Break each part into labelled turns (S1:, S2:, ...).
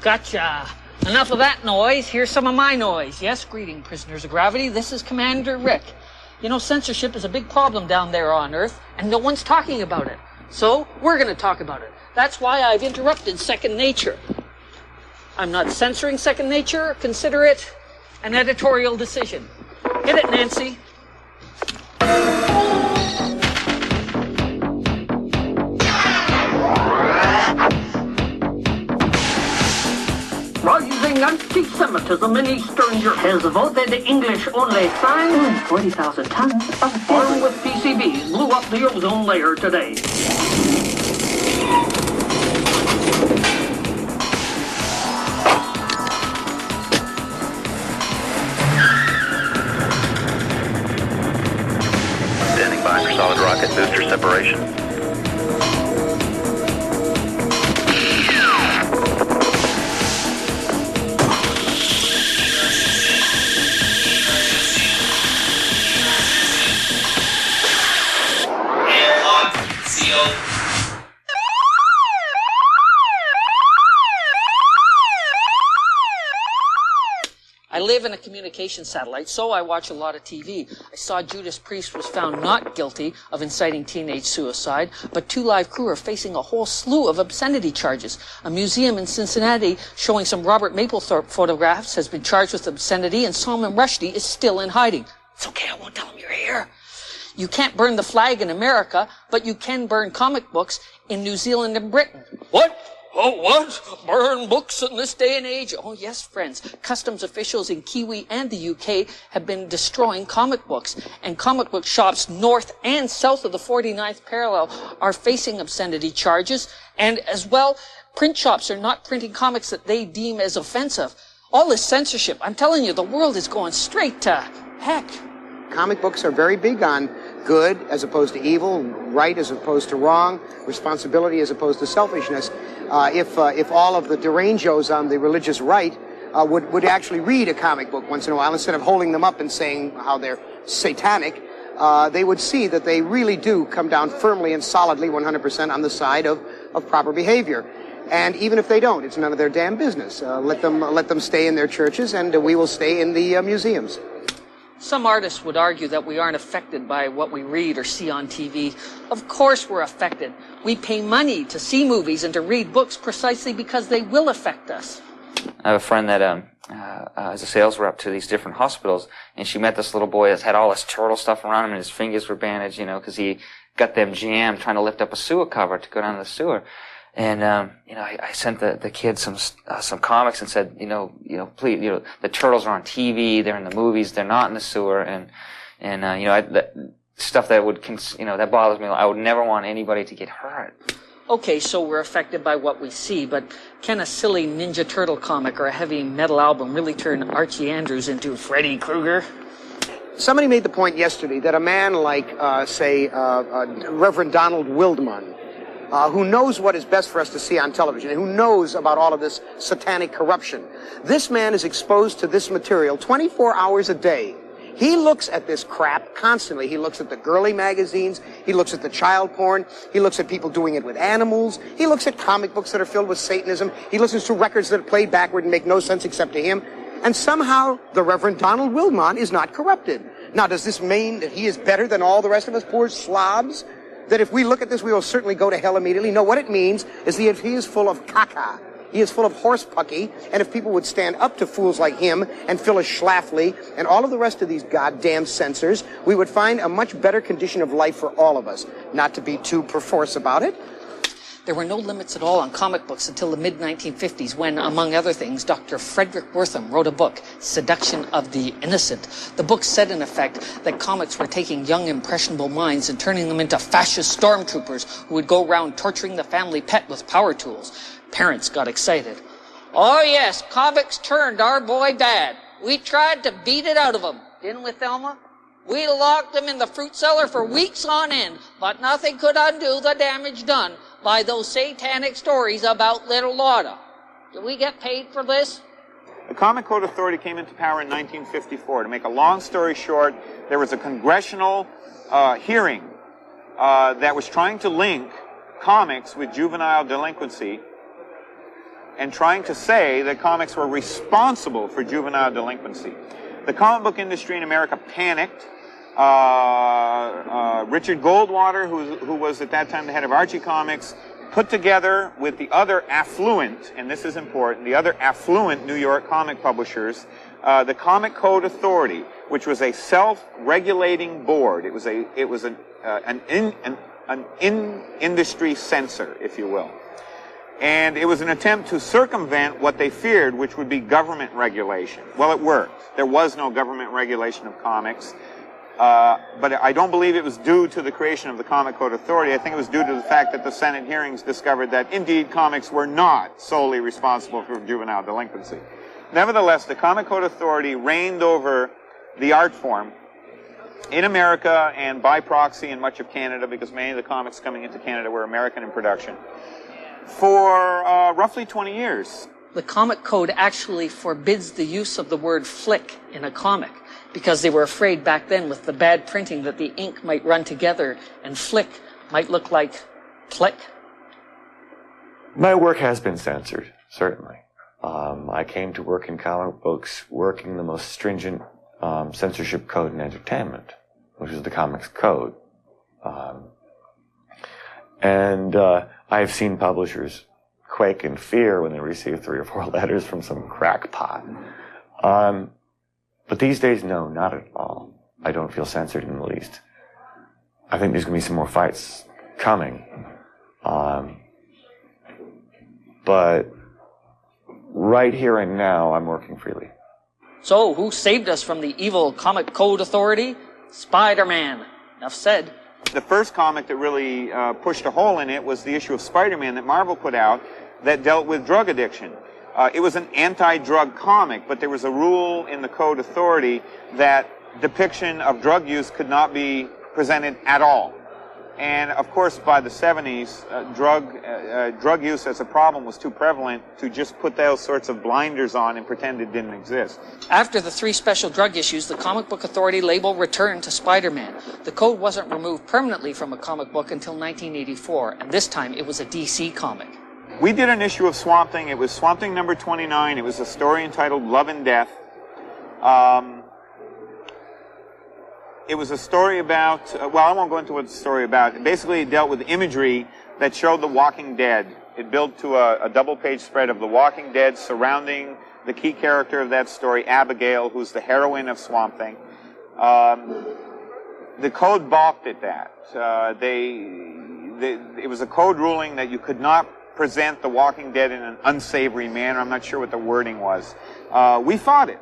S1: Gotcha. Enough of that noise. Here's some of my noise. Yes, greeting, prisoners of gravity. This is Commander Rick. You know, censorship is a big problem down there on Earth, and no one's talking about it. So, we're going to talk about it. That's why I've interrupted Second Nature. I'm not censoring Second Nature. Consider it an editorial decision. Hit it, Nancy. Rising anti-Semitism in Eastern Europe has voted English only sign 40,000 tons of armed with PCBs blew up the ozone layer today.
S2: Standing by for solid rocket booster separation.
S1: I live in a communication satellite, so I watch a lot of TV. I saw Judas Priest was found not guilty of inciting teenage suicide, but Two Live Crew are facing a whole slew of obscenity charges. A museum in Cincinnati showing some Robert Mapplethorpe photographs has been charged with obscenity, and Salman Rushdie is still in hiding. It's okay, I won't tell him you're here. You can't burn the flag in America, but you can burn comic books in New Zealand and Britain. What? Oh, what? Burn books in this day and age? Oh, yes, friends. Customs officials in Kiwi and the UK have been destroying comic books. And comic book shops north and south of the 49th parallel are facing obscenity charges. And as well, print shops are not printing comics that they deem as offensive. All this censorship, I'm telling you, the world is going straight to heck.
S3: Comic books are very big on good as opposed to evil, right as opposed to wrong, responsibility as opposed to selfishness. If all of the derangos on the religious right would actually read a comic book once in a while, instead of holding them up and saying how they're satanic, they would see that they really do come down firmly and solidly 100% on the side of proper behavior. And even if they don't, it's none of their damn business. Let them stay in their churches, and we will stay in the museums.
S1: Some artists would argue that we aren't affected by what we read or see on TV. Of course we're affected. We pay money to see movies and to read books precisely because they will affect us.
S4: I have a friend that is a sales rep to these different hospitals, and she met this little boy that had all this turtle stuff around him, and his fingers were bandaged, you know, because he got them jammed trying to lift up a sewer cover to go down the sewer. And, you know, I sent the kids some comics and said, please, the turtles are on TV, they're in the movies, they're not in the sewer, and stuff that would, that bothers me. I would never want anybody to get hurt.
S1: Okay, so we're affected by what we see, but can a silly Ninja Turtle comic or a heavy metal album really turn Archie Andrews into Freddy Krueger?
S3: Somebody made the point yesterday that a man like, Reverend Donald Wildman, who knows what is best for us to see on television, and who knows about all of this satanic corruption. This man is exposed to this material 24 hours a day. He looks at this crap constantly. He looks at the girly magazines. He looks at the child porn. He looks at people doing it with animals. He looks at comic books that are filled with Satanism. He listens to records that are played backward and make no sense except to him. And somehow the Reverend Donald Wildman is not corrupted. Now, does this mean that he is better than all the rest of us poor slobs? That if we look at this, we will certainly go to hell immediately? No, what it means is that he is full of caca. He is full of horse pucky, and if people would stand up to fools like him and Phyllis Schlafly and all of the rest of these goddamn censors, we would find a much better condition of life for all of us. Not to be too perforce about it.
S1: There were no limits at all on comic books until the mid-1950s when, among other things, Dr. Frederick Wertham wrote a book, Seduction of the Innocent. The book said, in effect, that comics were taking young, impressionable minds and turning them into fascist stormtroopers who would go around torturing the family pet with power tools. Parents got excited. Oh, yes, comics turned our boy bad. We tried to beat it out of him, didn't we, Thelma? We locked him in the fruit cellar for weeks on end, but nothing could undo the damage done by those satanic stories about little Lotta. Do we get paid for this?
S5: The Comic Code Authority came into power in 1954. To make a long story short, there was a congressional hearing that was trying to link comics with juvenile delinquency and trying to say that comics were responsible for juvenile delinquency. The comic book industry in America panicked. Richard Goldwater, who was at that time the head of Archie Comics, put together with the other affluent, and this is important, the other affluent New York comic publishers, the Comic Code Authority, which was a self-regulating board. It was an in-industry censor, if you will. And it was an attempt to circumvent what they feared, which would be government regulation. Well, it worked. There was no government regulation of comics. But I don't believe it was due to the creation of the Comic Code Authority. I think it was due to the fact that the Senate hearings discovered that, indeed, comics were not solely responsible for juvenile delinquency. Nevertheless, the Comic Code Authority reigned over the art form in America and by proxy in much of Canada, because many of the comics coming into Canada were American in production, for roughly 20 years.
S1: The Comic Code actually forbids the use of the word flick in a comic, because they were afraid back then with the bad printing that the ink might run together and flick might look like click.
S6: My work has been censored, certainly. I came to work in comic books working the most stringent censorship code in entertainment, which is the Comics Code. I have seen publishers quake in fear when they receive 3 or 4 letters from some crackpot. But these days, no, not at all. I don't feel censored in the least. I think there's going to be some more fights coming. But right here and now, I'm working freely.
S1: So, who saved us from the evil Comic Code Authority? Spider-Man. Enough said.
S5: The first comic that really pushed a hole in it was the issue of Spider-Man that Marvel put out that dealt with drug addiction. It was an anti-drug comic, but there was a rule in the Code Authority that depiction of drug use could not be presented at all. And of course, by the 70s, drug use as a problem was too prevalent to just put those sorts of blinders on and pretend it didn't exist.
S1: After the 3 special drug issues, the Comic Book Authority label returned to Spider-Man. The code wasn't removed permanently from a comic book until 1984, and this time it was a DC comic.
S5: We did an issue of Swamp Thing. It was Swamp Thing number 29. It was a story entitled Love and Death. It was a story about, well, I won't go into what the story about. Basically, it dealt with imagery that showed The Walking Dead. It built to a double-page spread of The Walking Dead surrounding the key character of that story, Abigail, who's the heroine of Swamp Thing. The code balked at that. It was a code ruling that you could not present The Walking Dead in an unsavory manner. I'm not sure what the wording was. We fought it.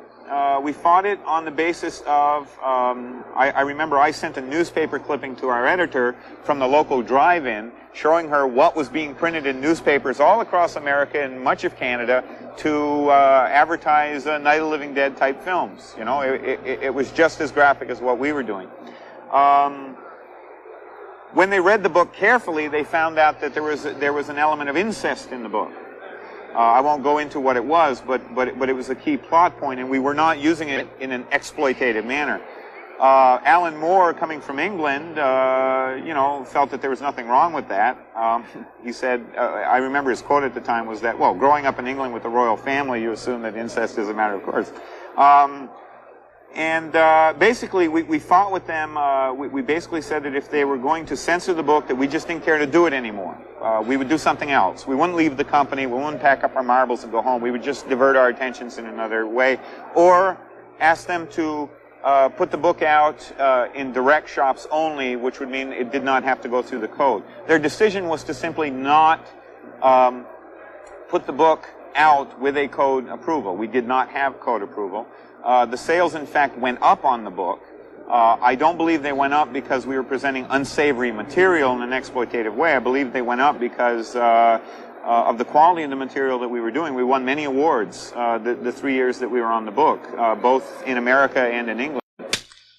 S5: We fought it on the basis of, I remember I sent a newspaper clipping to our editor from the local drive-in showing her what was being printed in newspapers all across America and much of Canada to advertise Night of the Living Dead type films. You know, it was just as graphic as what we were doing. When they read the book carefully, they found out that there was an element of incest in the book. I won't go into what it was, but it was a key plot point, and we were not using it in an exploitative manner. Alan Moore, coming from England, felt that there was nothing wrong with that. He said, I remember his quote at the time was that, well, growing up in England with the royal family, you assume that incest is a matter of course. Basically, we fought with them. We basically said that if they were going to censor the book, that we just didn't care to do it anymore. We would do something else. We wouldn't leave the company. We wouldn't pack up our marbles and go home. We would just divert our attentions in another way, or ask them to put the book out in direct shops only, which would mean it did not have to go through the code. Their decision was to simply not put the book out with a code approval. We did not have code approval. The sales, in fact, went up on the book. I don't believe they went up because we were presenting unsavory material in an exploitative way. I believe they went up because of the quality of the material that we were doing. We won many awards the 3 years that we were on the book, both in America and in England.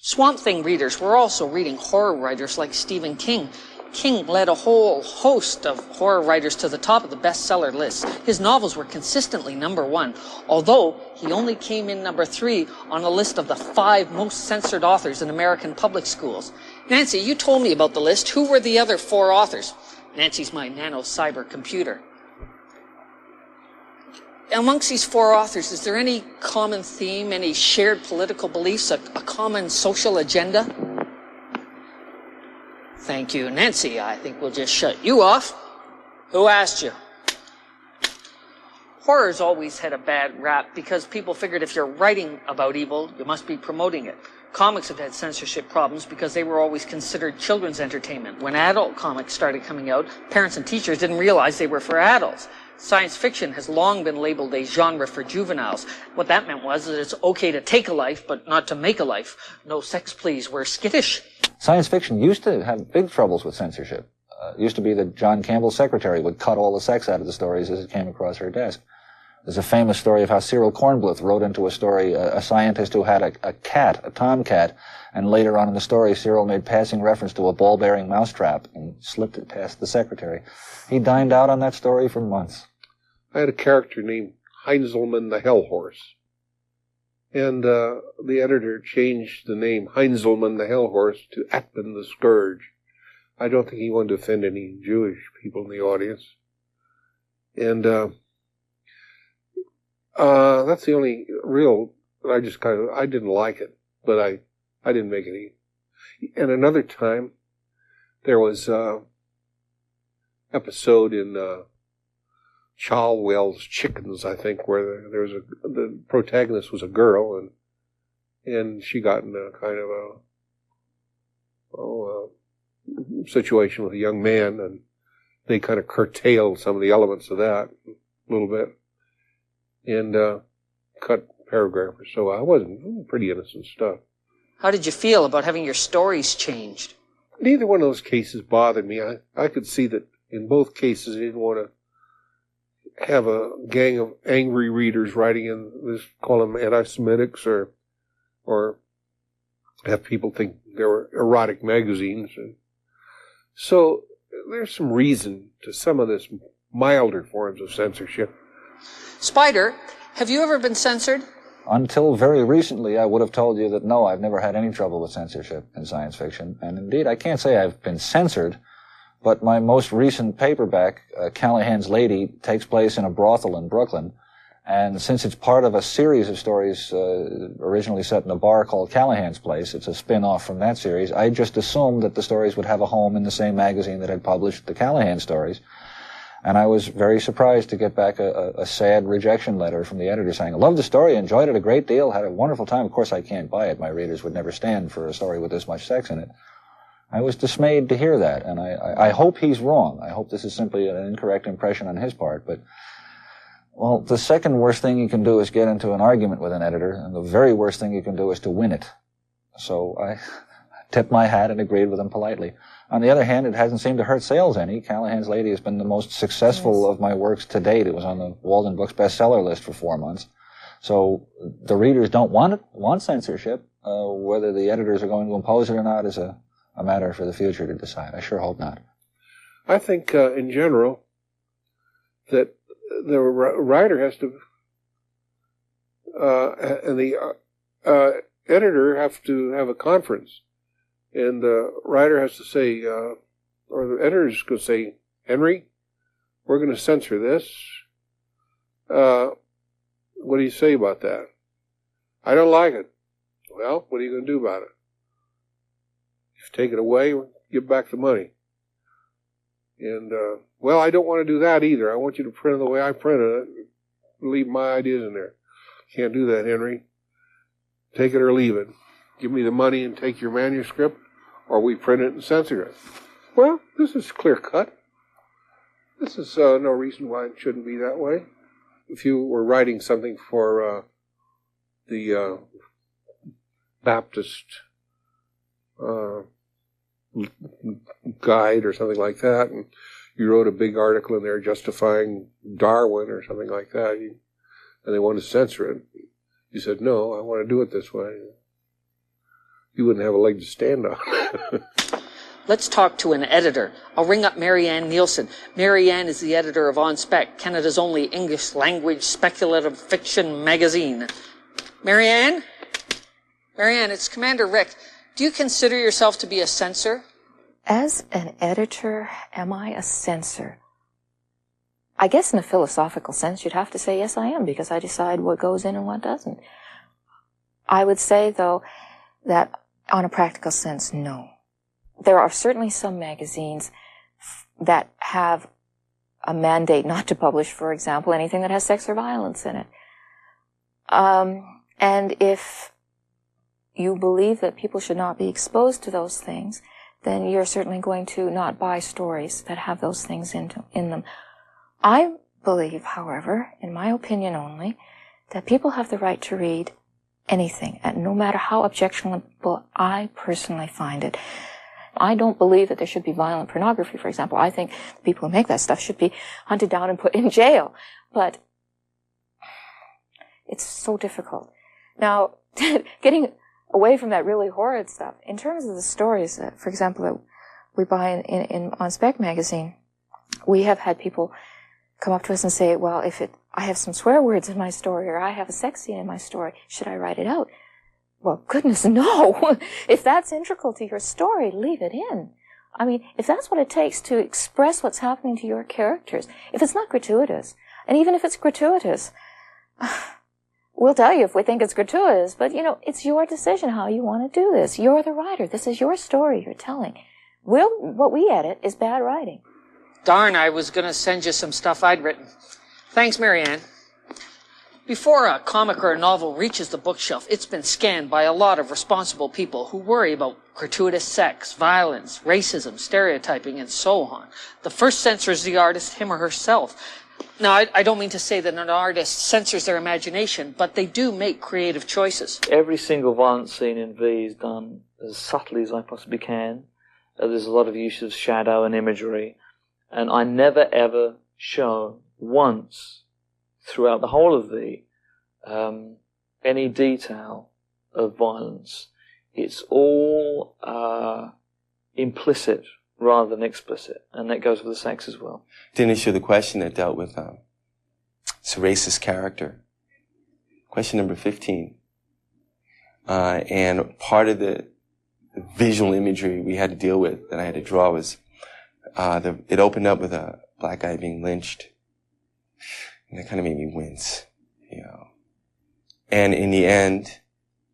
S1: Swamp Thing readers were also reading horror writers like Stephen King. King led a whole host of horror writers to the top of the bestseller list. His novels were consistently #1, although he only came in #3 on a list of the 5 most censored authors in American public schools. Nancy, you told me about the list. Who were the other 4 authors? Nancy's my nano-cyber computer. Amongst these 4 authors, is there any common theme, any shared political beliefs, a common social agenda? Thank you, Nancy. I think we'll just shut you off. Who asked you? Horror's always had a bad rap because people figured if you're writing about evil, you must be promoting it. Comics have had censorship problems because they were always considered children's entertainment. When adult comics started coming out, parents and teachers didn't realize they were for adults. Science fiction has long been labeled a genre for juveniles. What that meant was that it's okay to take a life, but not to make a life. No sex, please. We're skittish.
S7: Science fiction used to have big troubles with censorship. It used to be that John Campbell's secretary would cut all the sex out of the stories as it came across her desk. There's a famous story of how Cyril Kornbluth wrote into a story a scientist who had a cat, a tomcat, and later on in the story, Cyril made passing reference to a ball-bearing mousetrap and slipped it past the secretary. He dined out on that story for months.
S8: I had a character named Heinzelman the Hell Horse. And the editor changed the name Heinzelman the Hell Horse to Atman the Scourge. I don't think he wanted to offend any Jewish people in the audience. And that's the only real, I didn't like it, but I didn't make any. And another time, there was episode in Chalwell's Chickens, I think, where there was the protagonist was a girl, and she got in a kind of a situation with a young man, and they kind of curtailed some of the elements of that a little bit, and cut a paragraph or so. I wasn't pretty innocent stuff.
S1: How did you feel about having your stories changed?
S8: Neither one of those cases bothered me. I could see that in both cases, I didn't want to have a gang of angry readers writing in this, call them anti-Semitics, or have people think they were erotic magazines. And so there's some reason to some of this milder forms of censorship.
S1: Spider, have you ever been censored?
S7: Until very recently, I would have told you that no, I've never had any trouble with censorship in science fiction. And indeed, I can't say I've been censored, but my most recent paperback, Callahan's Lady, takes place in a brothel in Brooklyn. And since it's part of a series of stories originally set in a bar called Callahan's Place, it's a spin-off from that series, I just assumed that the stories would have a home in the same magazine that had published the Callahan stories. And I was very surprised to get back a sad rejection letter from the editor saying, I loved the story, enjoyed it a great deal, had a wonderful time. Of course, I can't buy it. My readers would never stand for a story with this much sex in it. I was dismayed to hear that, and I hope he's wrong. I hope this is simply an incorrect impression on his part. But, well, the second worst thing you can do is get into an argument with an editor, and the very worst thing you can do is to win it. So I tipped my hat and agreed with him politely. On the other hand, it hasn't seemed to hurt sales any. Callahan's Lady has been the most successful of my works to date. It was on the Walden Books bestseller list for 4 months. So the readers don't want censorship. Whether the editors are going to impose it or not is a matter for the future to decide. I sure hope not.
S8: I think, in general, that the writer has to, and the editor have to have a conference. And the writer has to say, or the editor's going to say, Henry, we're going to censor this. What do you say about that? I don't like it. Well, what are you going to do about it? If you take it away, give back the money. And, well, I don't want to do that either. I want you to print it the way I printed it. Leave my ideas in there. Can't do that, Henry. Take it or leave it. Give me the money and take your manuscript, or we print it and censor it. Well, this is clear cut. This is no reason why it shouldn't be that way. If you were writing something for the Baptist guide or something like that, and you wrote a big article in there justifying Darwin or something like that, and they wanted to censor it, you said, no, I want to do it this way. You wouldn't have a leg to stand on.
S1: Let's talk to an editor. I'll ring up Marianne Nielsen. Marianne is the editor of On Spec, Canada's only English-language speculative fiction magazine. Marianne? Marianne, it's Commander Rick. Do you consider yourself to be a censor?
S9: As an editor, am I a censor? I guess in a philosophical sense, you'd have to say, yes, I am, because I decide what goes in and what doesn't. I would say, though, that on a practical sense, no. There are certainly some magazines that have a mandate not to publish, for example, anything that has sex or violence in it. And if you believe that people should not be exposed to those things, then you're certainly going to not buy stories that have those things in them. I believe, however, in my opinion only, that people have the right to read anything, and no matter how objectionable I personally find it. I don't believe that there should be violent pornography, for example. I think the people who make that stuff should be hunted down and put in jail. But it's so difficult. Now, getting away from that really horrid stuff, in terms of the stories, for example, that we buy in On Spec magazine, we have had people come up to us and say, well, I have some swear words in my story, or I have a sex scene in my story, should I write it out? Well, goodness, no. If that's integral to your story, leave it in. I mean, if that's what it takes to express what's happening to your characters, if it's not gratuitous, and even if it's gratuitous, we'll tell you if we think it's gratuitous, but, it's your decision how you want to do this. You're the writer. This is your story you're telling. What we edit is bad writing.
S1: Darn, I was going to send you some stuff I'd written. Thanks, Marianne. Before a comic or a novel reaches the bookshelf, it's been scanned by a lot of responsible people who worry about gratuitous sex, violence, racism, stereotyping, and so on. The first censor is the artist, him or herself. Now, I don't mean to say that an artist censors their imagination, but they do make creative choices.
S10: Every single violence scene in V is done as subtly as I possibly can. There's a lot of use of shadow and imagery. And I never, ever show once throughout the whole of V any detail of violence. It's all implicit rather than explicit, and that goes with the sex as well.
S11: Didn't show the question that dealt with it's a racist character. Question number 15. And part of the visual imagery we had to deal with, that I had to draw, was it opened up with a black guy being lynched. And that kind of made me wince, And in the end,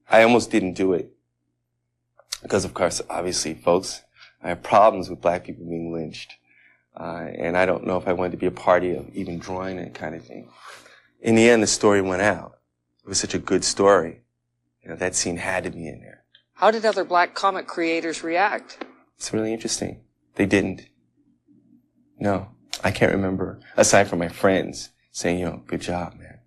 S11: I almost didn't do it. Because, of course, obviously, folks, I have problems with black people being lynched. And I don't know if I wanted to be a party of even drawing that kind of thing. In the end, the story went out. It was such a good story. That scene had to be in there.
S1: How did other black comic creators react?
S11: It's really interesting. They didn't. No, I can't remember, aside from my friends saying, good job, man.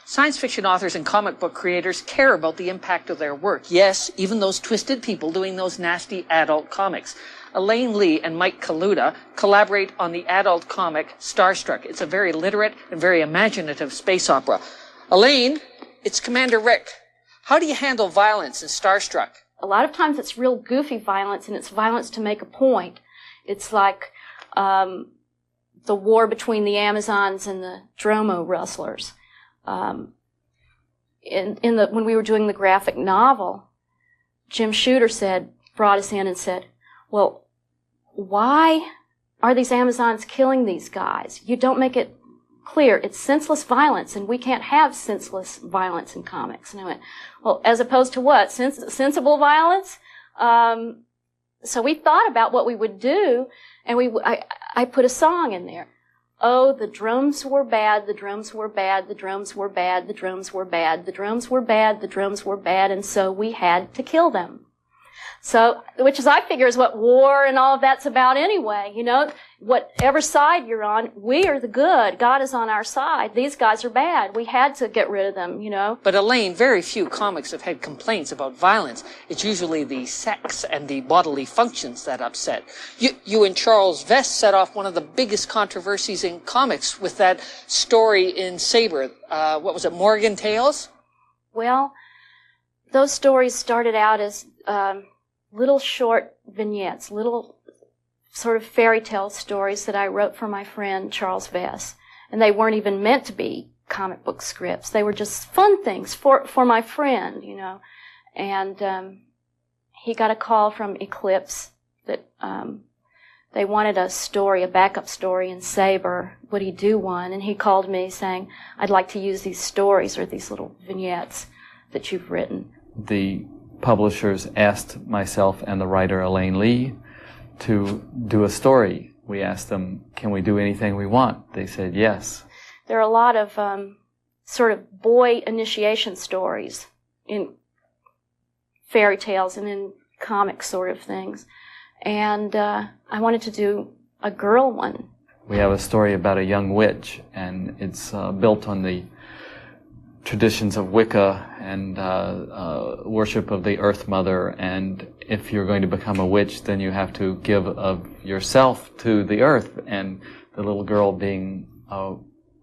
S1: Science fiction authors and comic book creators care about the impact of their work. Yes, even those twisted people doing those nasty adult comics. Elaine Lee and Mike Kaluta collaborate on the adult comic Starstruck. It's a very literate and very imaginative space opera. Elaine, it's Commander Rick. How do you handle violence in Starstruck?
S12: A lot of times it's real goofy violence, and it's violence to make a point. It's like the war between the Amazons and the Dromo rustlers. When we were doing the graphic novel, Jim Shooter brought us in and said, well, why are these Amazons killing these guys? You don't make it clear. It's senseless violence, and we can't have senseless violence in comics. And I went, well, as opposed to what? Sensible violence? So we thought about what we would do, and I put a song in there. Oh, the drums were bad, the drums were bad, the drums were bad, the drums were bad, the drums were bad, the drums were bad, and so we had to kill them. So, which is, I figure, is what war and all of that's about anyway. Whatever side you're on, we are the good. God is on our side. These guys are bad. We had to get rid of them,
S1: But Elaine, very few comics have had complaints about violence. It's usually the sex and the bodily functions that upset. You and Charles Vest set off one of the biggest controversies in comics with that story in Sabre. What was it, Morgan Tales?
S12: Well, those stories started out as little short vignettes, little sort of fairy tale stories that I wrote for my friend Charles Vess. And they weren't even meant to be comic book scripts. They were just fun things for my friend, you know. And he got a call from Eclipse that they wanted a story, a backup story in Sabre. Would he do one? And he called me saying, I'd like to use these stories or these little vignettes that you've written.
S10: The publishers asked myself and the writer Elaine Lee to do a story. We asked them, can we do anything we want? They said yes.
S12: There are a lot of sort of boy initiation stories in fairy tales and in comic sort of things. And I wanted to do a girl one.
S10: We have a story about a young witch, and it's built on the traditions of Wicca and worship of the Earth Mother. And if you're going to become a witch, then you have to give of yourself to the earth. And the little girl, being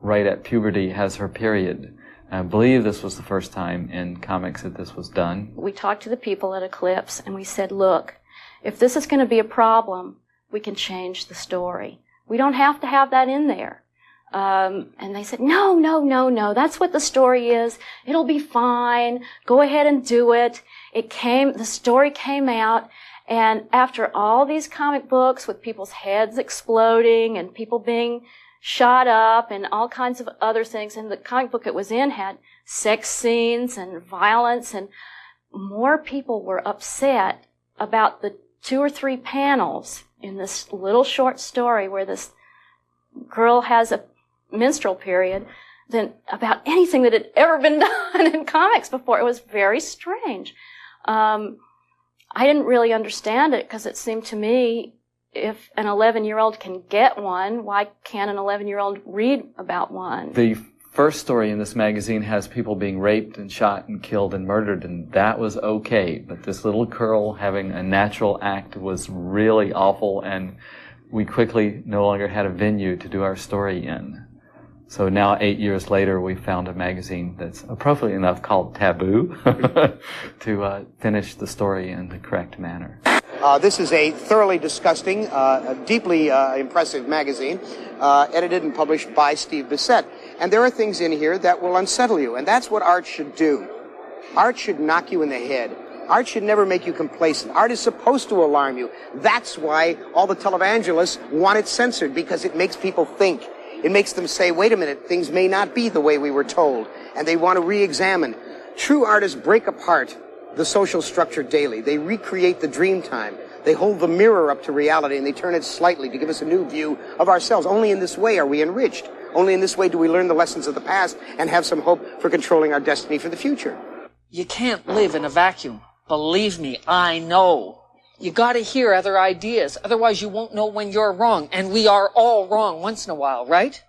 S10: right at puberty, has her period. I believe this was the first time in comics that this was done.
S12: We talked to the people at Eclipse, and we said, look, if this is going to be a problem, we can change the story. We don't have to have that in there. And they said, no, that's what the story is. It'll be fine. Go ahead and do it. The story came out, and after all these comic books with people's heads exploding and people being shot up and all kinds of other things, and the comic book it was in had sex scenes and violence, and more people were upset about the 2 or 3 panels in this little short story where this girl has a menstrual period than about anything that had ever been done in comics before. It was very strange. I didn't really understand it because it seemed to me if an 11-year-old can get one, why can't an 11-year-old read about one?
S10: The first story in this magazine has people being raped and shot and killed and murdered, and that was okay. But this little girl having a natural act was really awful, and we quickly no longer had a venue to do our story in. So now, 8 years later, we found a magazine that's appropriately enough called Taboo to finish the story in the correct manner.
S3: This is a thoroughly disgusting, deeply impressive magazine, edited and published by Steve Bissett. And there are things in here that will unsettle you, and that's what art should do. Art should knock you in the head. Art should never make you complacent. Art is supposed to alarm you. That's why all the televangelists want it censored, because it makes people think. It makes them say, wait a minute, things may not be the way we were told, and they want to re-examine. True artists break apart the social structure daily. They recreate the dream time. They hold the mirror up to reality, and they turn it slightly to give us a new view of ourselves. Only in this way are we enriched. Only in this way do we learn the lessons of the past and have some hope for controlling our destiny for the future.
S1: You can't live in a vacuum. Believe me, I know. You gotta hear other ideas, otherwise you won't know when you're wrong, and we are all wrong once in a while, right?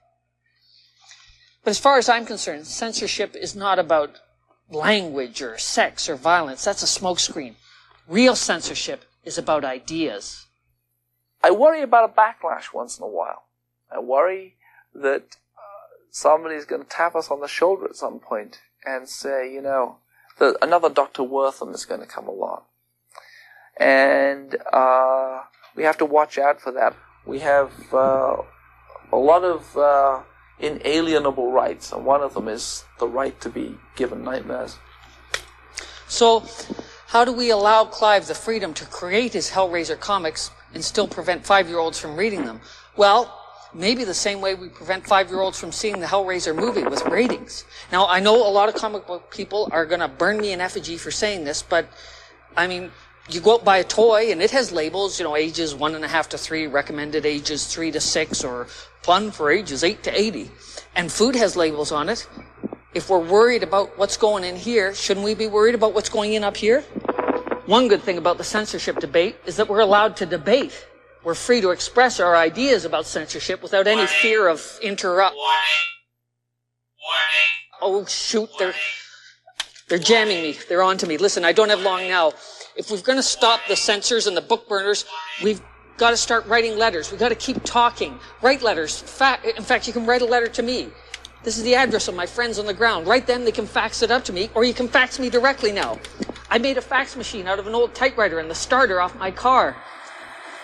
S1: But as far as I'm concerned, censorship is not about language or sex or violence. That's a smokescreen. Real censorship is about ideas.
S13: I worry about a backlash once in a while. I worry that somebody's going to tap us on the shoulder at some point and say, you know, that another Dr. Wortham is going to come along. And we have to watch out for that. We have a lot of inalienable rights, and one of them is the right to be given nightmares.
S1: So, how do we allow Clive the freedom to create his Hellraiser comics and still prevent 5-year-olds from reading them? Well, maybe the same way we prevent 5-year-olds from seeing the Hellraiser movie with ratings. Now, I know a lot of comic book people are going to burn me in effigy for saying this, but, I mean, you go out buy a toy and it has labels, you know, ages 1.5 to 3, recommended ages 3 to 6, or fun for ages 8 to 80. And food has labels on it. If we're worried about what's going in here, shouldn't we be worried about what's going in up here? One good thing about the censorship debate is that we're allowed to debate. We're free to express our ideas about censorship without any fear of interrupt. Oh, shoot, they're jamming me. They're on to me. Listen, I don't have long now. If we're going to stop the censors and the book burners, we've got to start writing letters. We've got to keep talking. Write letters. In fact, you can write a letter to me. This is the address of my friends on the ground. Write them, they can fax it up to me, or you can fax me directly now. I made a fax machine out of an old typewriter and the starter off my car.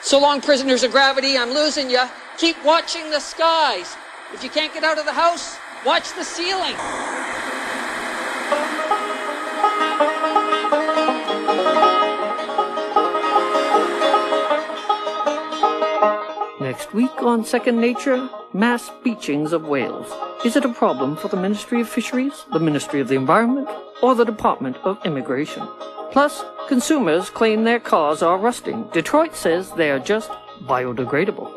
S1: So long, prisoners of gravity, I'm losing you. Keep watching the skies. If you can't get out of the house, watch the ceiling. Next week on Second Nature, mass beachings of whales. Is it a problem for the Ministry of Fisheries, the Ministry of the Environment, or the Department of Immigration? Plus, consumers claim their cars are rusting. Detroit says they are just biodegradable.